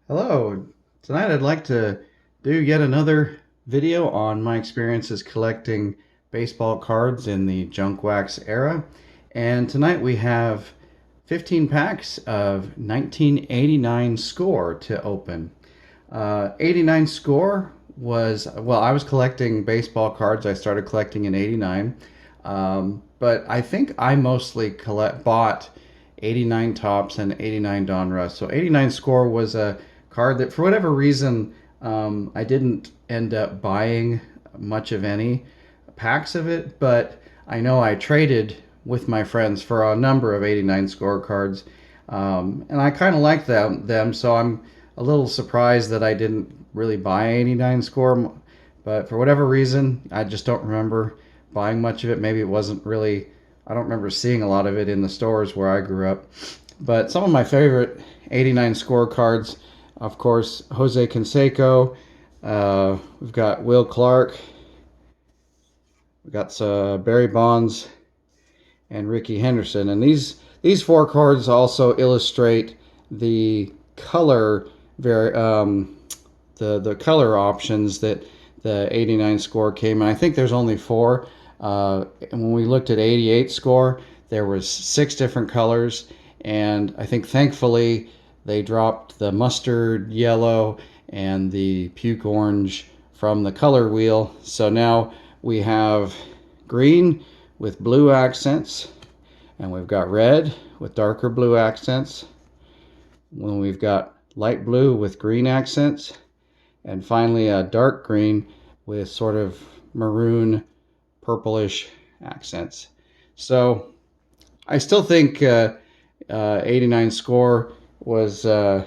Hello. Tonight I'd like to do yet another video on my experiences collecting baseball cards in the junk wax era. And tonight we have 15 packs of 1989 score to open. 89 score was, well, I was collecting baseball cards. I started collecting in 89. But I think I mostly bought 89 Tops and 89 Donruss. So 89 score was a card that for whatever reason I didn't end up buying much of any packs of it, but I know I traded with my friends for a number of 89 score cards, and I kind of like them, so I'm a little surprised that I didn't really buy 89 score, but for whatever reason I just don't remember buying much of it. Maybe it wasn't really, I don't remember seeing a lot of it in the stores where I grew up. But some of my favorite 89 score cards, of course, Jose Canseco. We've got Will Clark. We've got Barry Bonds and Ricky Henderson. And these four cards also illustrate the color the color options that the 89 score came. And I think there's only four. And when we looked at 88 score, there was 6 different colors. And I think thankfully they dropped the mustard yellow and the puke orange from the color wheel. So now we have green with blue accents, and we've got red with darker blue accents. When we've got light blue with green accents, and finally a dark green with sort of maroon purplish accents. So I still think 89 score was it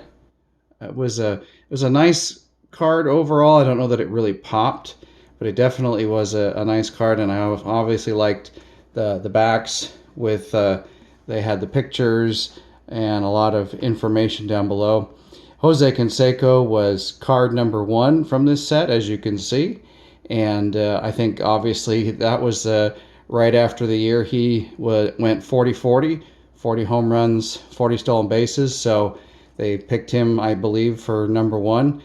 was a nice card overall. I don't know that it really popped, but it definitely was a nice card, and I obviously liked the backs with they had the pictures and a lot of information down below. Jose Canseco was card number 1 from this set, as you can see, and I think obviously that was right after the year he went 40-40, 40 home runs, 40 stolen bases, so they picked him, I believe, for number 1.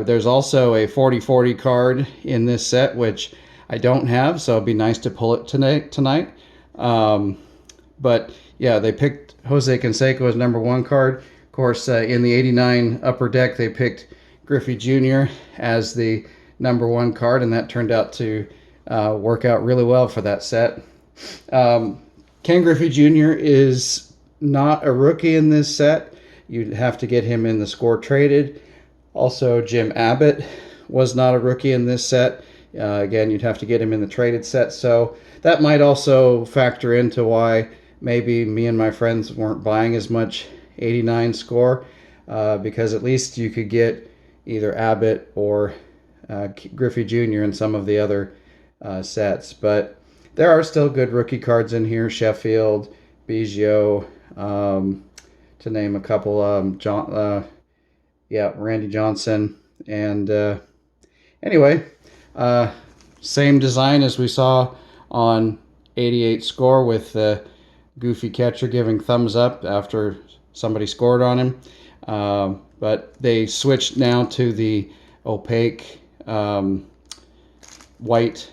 There's also a 40-40 card in this set, which I don't have, so it'd be nice to pull it tonight. But yeah, they picked Jose Canseco as number 1 card. Of course, in the 89 upper deck, they picked Griffey Jr. as the number 1 card, and that turned out to work out really well for that set. Ken Griffey Jr. is not a rookie in this set. You'd have to get him in the score traded. Also, Jim Abbott was not a rookie in this set. Again, you'd have to get him in the traded set. So that might also factor into why maybe me and my friends weren't buying as much 89 score, because at least you could get either Abbott or Griffey Jr. in some of the other sets. But there are still good rookie cards in here. Sheffield, Biggio, to name a couple. Randy Johnson. And anyway, same design as we saw on 88 score, with the goofy catcher giving thumbs up after somebody scored on him. But they switched now to the opaque white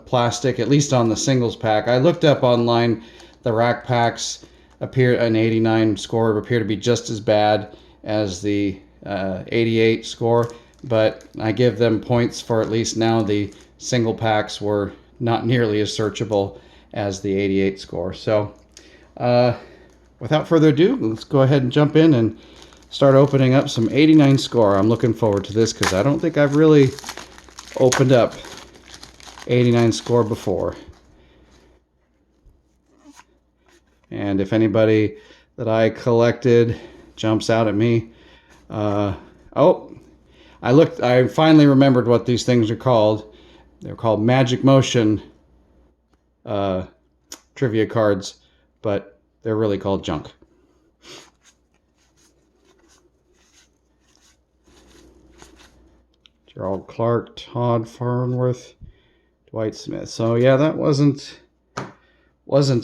plastic, at least on the singles pack. I looked up online, the rack packs an 89 score appear to be just as bad as the 88 score, but I give them points for at least now the single packs were not nearly as searchable as the 88 score. So without further ado, let's go ahead and jump in and start opening up some 89 score. I'm looking forward to this because I don't think I've really opened up 89 score before. And if anybody that I collected jumps out at me, I finally remembered what these things are called. They're called Magic Motion trivia cards, but they're really called junk. Gerald Clark, Todd Farnworth, Dwight Smith. So yeah, that wasn't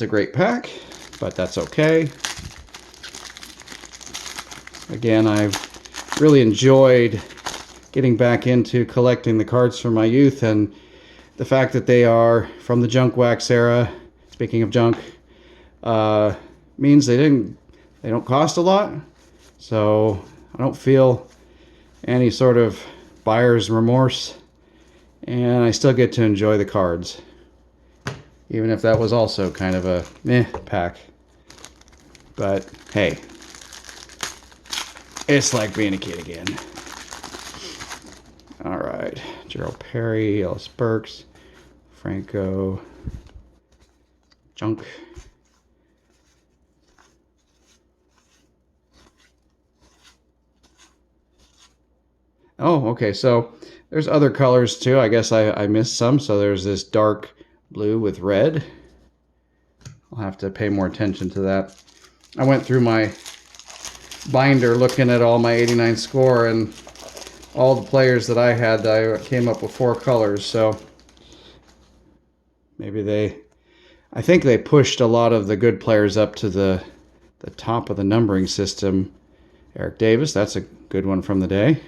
a great pack, but that's okay. Again, I've really enjoyed getting back into collecting the cards from my youth, and the fact that they are from the junk wax era, speaking of junk, means they don't cost a lot, so I don't feel any sort of buyer's remorse, and I still get to enjoy the cards, even if that was also kind of a meh pack. But hey, it's like being a kid again. All right, Gerald Perry, Ellis Burks, Franco, junk. Oh, okay, so there's other colors too. I guess I missed some. So there's this dark blue with red. I'll have to pay more attention to that. I went through my binder looking at all my 89 score, and all the players that I had, I came up with 4 colors. So maybe I think they pushed a lot of the good players up to the top of the numbering system. Eric Davis, that's a good one from the day.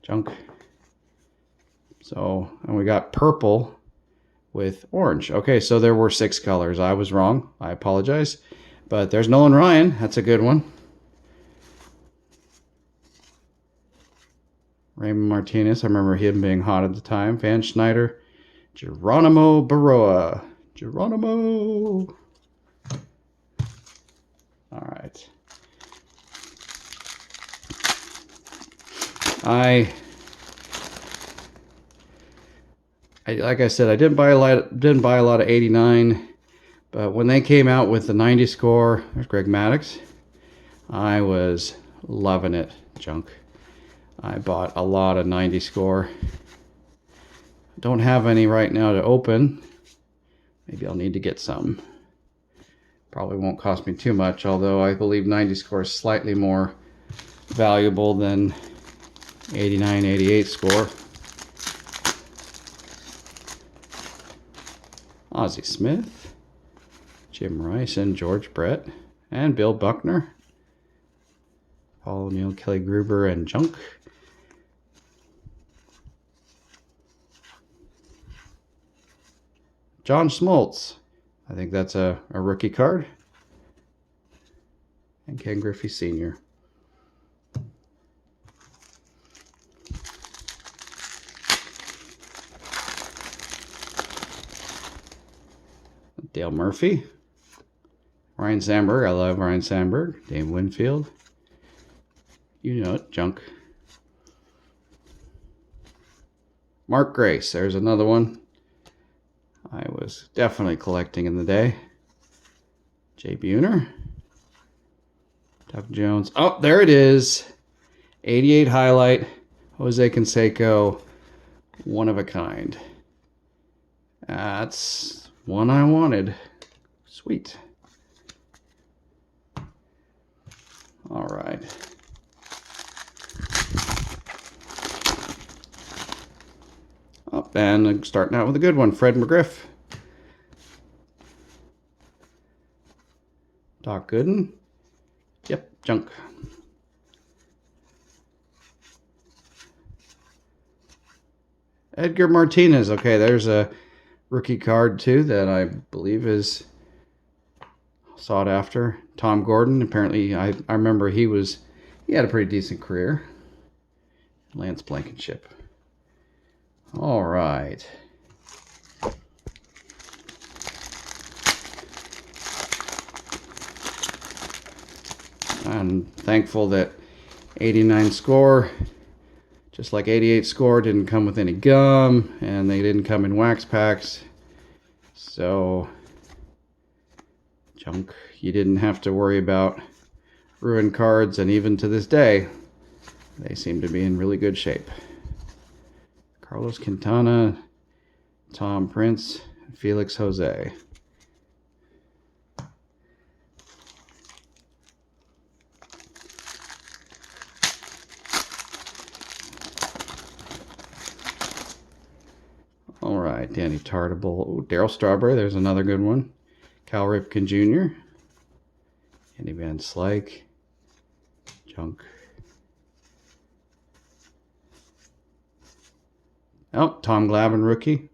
Junk. So, and we got purple with orange. Okay, so there were 6 colors. I was wrong. I apologize. But there's Nolan Ryan. That's a good one. Raymond Martinez. I remember him being hot at the time. Van Schneider. Geronimo Baroa. Geronimo. All right. Like I said, I didn't buy a lot of 89, but when they came out with the 90 score, there's Greg Maddux, I was loving it. Junk. I bought a lot of 90 score. Don't have any right now to open. Maybe I'll need to get some. Probably won't cost me too much, although I believe 90 score is slightly more valuable than 89, 88 score. Ozzie Smith, Jim Rice, and George Brett, and Bill Buckner, Paul O'Neill, Kelly Gruber, and junk. John Smoltz, I think that's a rookie card, and Ken Griffey Sr. Dale Murphy, Ryan Sandberg. I love Ryan Sandberg. Dave Winfield. You know it, junk. Mark Grace. There's another one I was definitely collecting in the day. Jay Buhner. Doug Jones. Oh, there it is. 88 highlight. Jose Canseco. One of a kind. That's one I wanted. Sweet. All right. Up and starting out with a good one. Fred McGriff. Doc Gooden. Yep, junk. Edgar Martinez. Okay, there's a rookie card too that I believe is sought after. Tom Gordon. Apparently, I remember he had a pretty decent career. Lance Blankenship. All right. I'm thankful that 89 score, just like 88 score, didn't come with any gum, and they didn't come in wax packs. So, junk, you didn't have to worry about ruined cards, and even to this day, they seem to be in really good shape. Carlos Quintana, Tom Prince, Felix Jose. All right, Danny Tartable. Darryl Strawberry, there's another good one. Cal Ripken Jr. Andy Van Slyke. Junk. Oh, Tom Glavine rookie.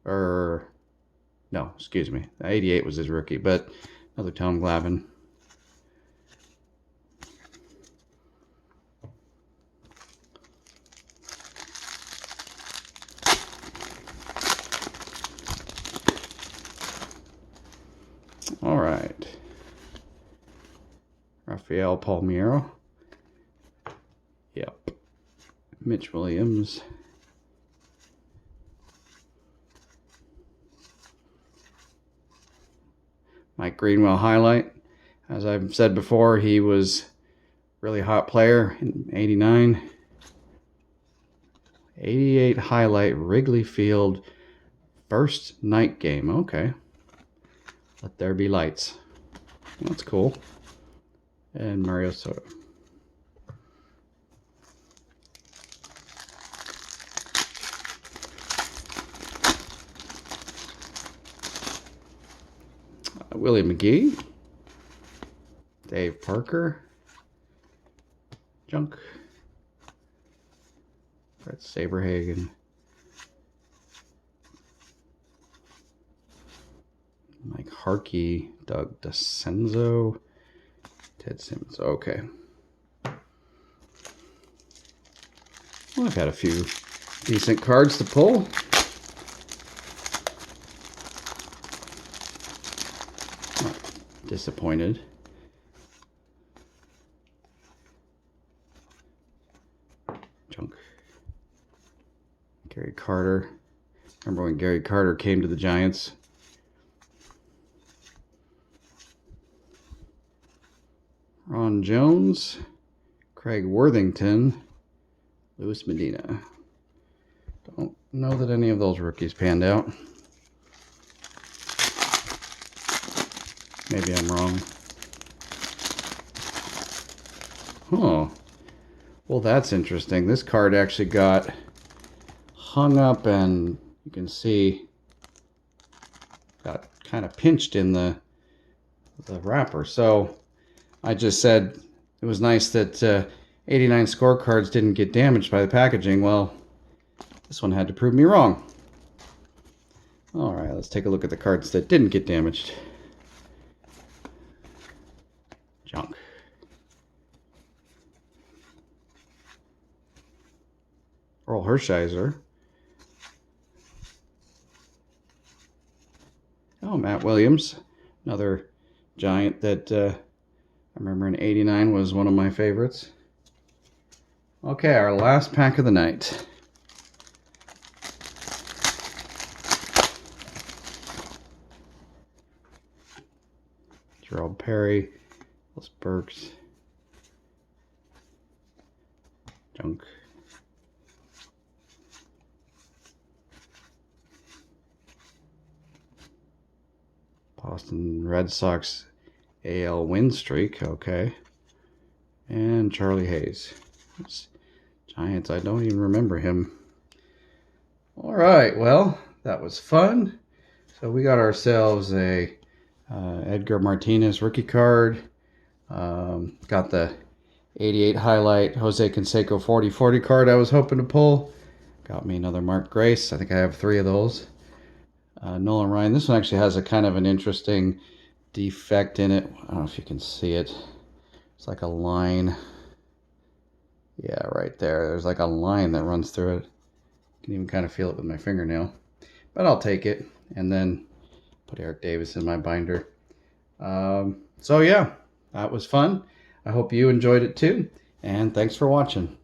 No, excuse me. 88 was his rookie, but another Tom Glavine. All right. Rafael Palmeiro. Yep. Mitch Williams. Mike Greenwell highlight. As I've said before, he was a really hot player in 89. 88 highlight, Wrigley Field, first night game. Okay. Let there be lights. That's cool. And Mario Soto. Willie McGee. Dave Parker. Junk. Brett Saberhagen. Mike Harkey. Doug DeCenzo. Ted Simmons. Okay. Well, I've had a few decent cards to pull. Not disappointed. Junk. Gary Carter. Remember when Gary Carter came to the Giants? Ron Jones, Craig Worthington, Luis Medina. Don't know that any of those rookies panned out. Maybe I'm wrong. Oh, well, that's interesting. This card actually got hung up, and you can see got kind of pinched in the wrapper. So I just said it was nice that 89 scorecards didn't get damaged by the packaging. Well, this one had to prove me wrong. All right, let's take a look at the cards that didn't get damaged. Junk. Earl Hershiser. Oh, Matt Williams. Another Giant that I remember in 89 was one of my favorites. Okay, our last pack of the night. Gerald Perry, Ellis Burks, Junk. Boston Red Sox AL win streak, okay. And Charlie Hayes. It's Giants, I don't even remember him. All right, well, that was fun. So we got ourselves a Edgar Martinez rookie card. Got the 88 highlight Jose Canseco 40/40 card I was hoping to pull. Got me another Mark Grace. I think I have 3 of those. Nolan Ryan. This one actually has a kind of an interesting defect in it. I don't know if you can see it. It's like a line. Yeah, right there. There's like a line that runs through it. You can even kind of feel it with my fingernail. But I'll take it and then put Eric Davis in my binder. So yeah, that was fun. I hope you enjoyed it too. And thanks for watching.